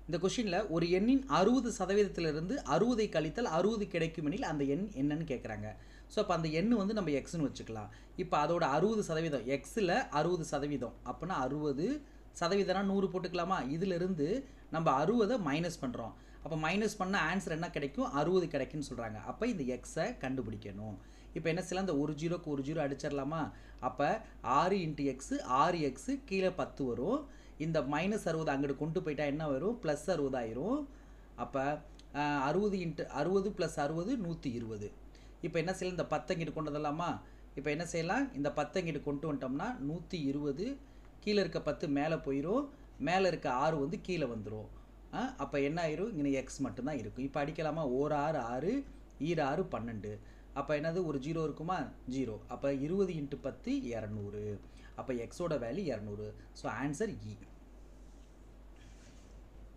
இந்த கொஷினில் ஒரு எண்ணின் 60% 60 கழித்தல் 60 கிடைக்கும் எனில் அந்த எண் என்னன்னு கேட்குறாங்க. ஸோ அப்போ அந்த எண் வந்து நம்ம எக்ஸ்னு வச்சுக்கலாம். இப்போ அதோட 60% எக்ஸில் 60% அப்படின்னா 60%னா 100 போட்டுக்கலாமா? இதிலிருந்து நம்ம 60 மைனஸ் பண்ணுறோம். அப்போ மைனஸ் பண்ண ஆன்சர் என்ன கிடைக்கும்? 60 கிடைக்குன்னு சொல்கிறாங்க. அப்போ இந்த எக்ஸை கண்டுபிடிக்கணும். இப்போ என்ன செய்யலாம்? இந்த ஒரு ஜீரோக்கு ஒரு ஜீரோ அடிச்சிடலாமா? அப்போ 6 × எக்ஸு 6x கீழே 10 வரும். இந்த -60 அங்கிட்டு கொண்டு போயிட்டா என்ன வரும்? +60 ஆயிரும். அப்போ 60 × 60 + 60 120. இப்போ என்ன செய்யலாம்? இந்த 10 இங்கிட்டு கொண்டு வந்துடலாமா? இப்போ என்ன செய்யலாம்? இந்த 10 இங்கிட்டு கொண்டு வந்துட்டோம்னா 120 கீழே இருக்க 10 மேலே போயிடும். மேலே இருக்க 6 வந்து கீழே வந்துடும். அப்போ என்ன ஆயிரும்? இங்கே எக்ஸ் மட்டும்தான் இருக்கும். இப்போ அடிக்கலாமா? 1 6 6 ஈர 6 12. அப்போ என்னது? ஒரு ஜீரோ இருக்குமா? 0. அப்போ 20 × 10 200. அப்போ எக்ஸோட வேல்யூ 200. ஸோ ஆன்சர் இ.